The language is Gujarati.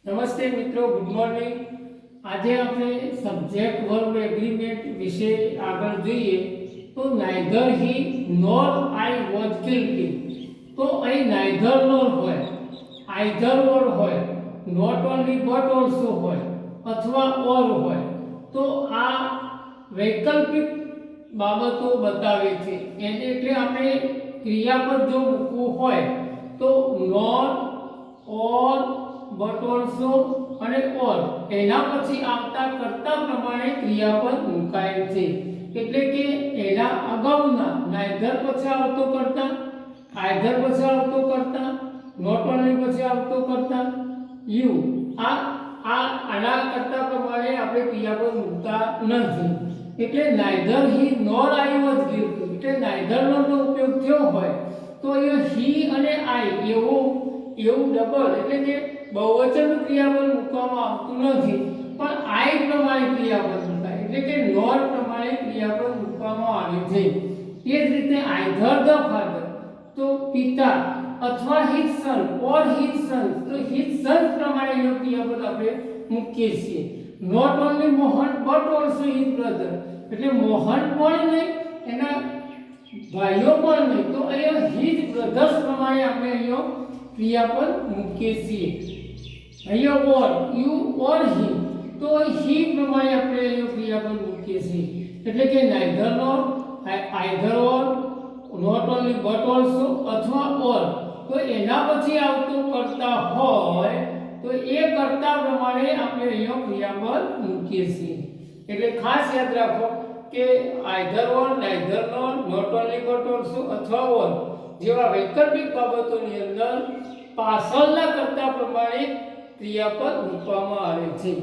નમસ્તે મિત્રો, ગુડ મોર્નિંગ। આજે આપણે સબ્જેક્ટ વર્બ એગ્રીમેન્ટ વિશે આગળ જોઈએ તો neither he nor I was guilty. તો અહીં નાઈધર નોર હોય, આઈધર ઓર હોય, નોટ ઓનલી બટ ઓલસો હોય અથવા ઓર હોય। તો આ વૈકલ્પિક બાબતો બતાવે છે। એને એટલે આપણે ક્રિયાપદ જો મૂકવું હોય તો નોટ, ઓર, બટ ઓલસો અને ઓર એના પછી આવતા કર્તા પ્રમાણે ક્રિયાપદ મુકાય છે। એટલે કે એના અગાઉના નાઈધર પછી આવતો કર્તા, આઈધર પછી આવતો કર્તા, નોટ ઓનલી પછી આવતો કર્તા, યુ આના કર્તા પ્રમાણે આપણે ક્રિયાપદ મૂકતા નથી। એટલે neither he nor I was guilty, એટલે નાઈધર નો ઉપયોગ થયો હોય તો એ હી અને આઈ એવું ડબલ એટલે કે બહુવચનનું ક્રિયાપદ મૂકવામાં આવતું નથી, પણ આઈ પ્રમાણે ક્રિયાપદ મુકાય એટલે કે નોર પ્રમાણે ક્રિયાપદ મૂકવામાં આવે છે। એ જ રીતે આઈધર ધ ફાધર તો પિતા અથવા his son or his sons તો હિઝ સન્સ પ્રમાણે એનો ક્રિયાપદ આપણે મૂકીએ છીએ। Not only Mohan but also his brother એટલે મોહન પણ નહીં, એના ભાઈઓ પણ નહીં, તો અહીંયા હિઝ બ્રધર્સ પ્રમાણે આપણે અહીંયા ક્રિયાપદ મૂકીએ છીએ। અહીંયા ઓર યુ ઓર હી તો હી પ્રમાણે આપણે અહીંયા ક્રિયાપદ મૂકીએ છીએ। એટલે કે neither nor, either or, not only but also અથવા ઓર તો એના પછી આવતો કર્તા હોય તો એ કર્તા પ્રમાણે આપણે અહીંયા ક્રિયાપદ મૂકીએ છીએ। એટલે ખાસ યાદ રાખો કે either or, neither nor, not only but also અથવા ઓર જેવા વૈકલ્પિક બાબતોની અંદર પાછળના કર્તા પ્રમાણે ક્રિયાપદ મૂકવામાં આવે છે।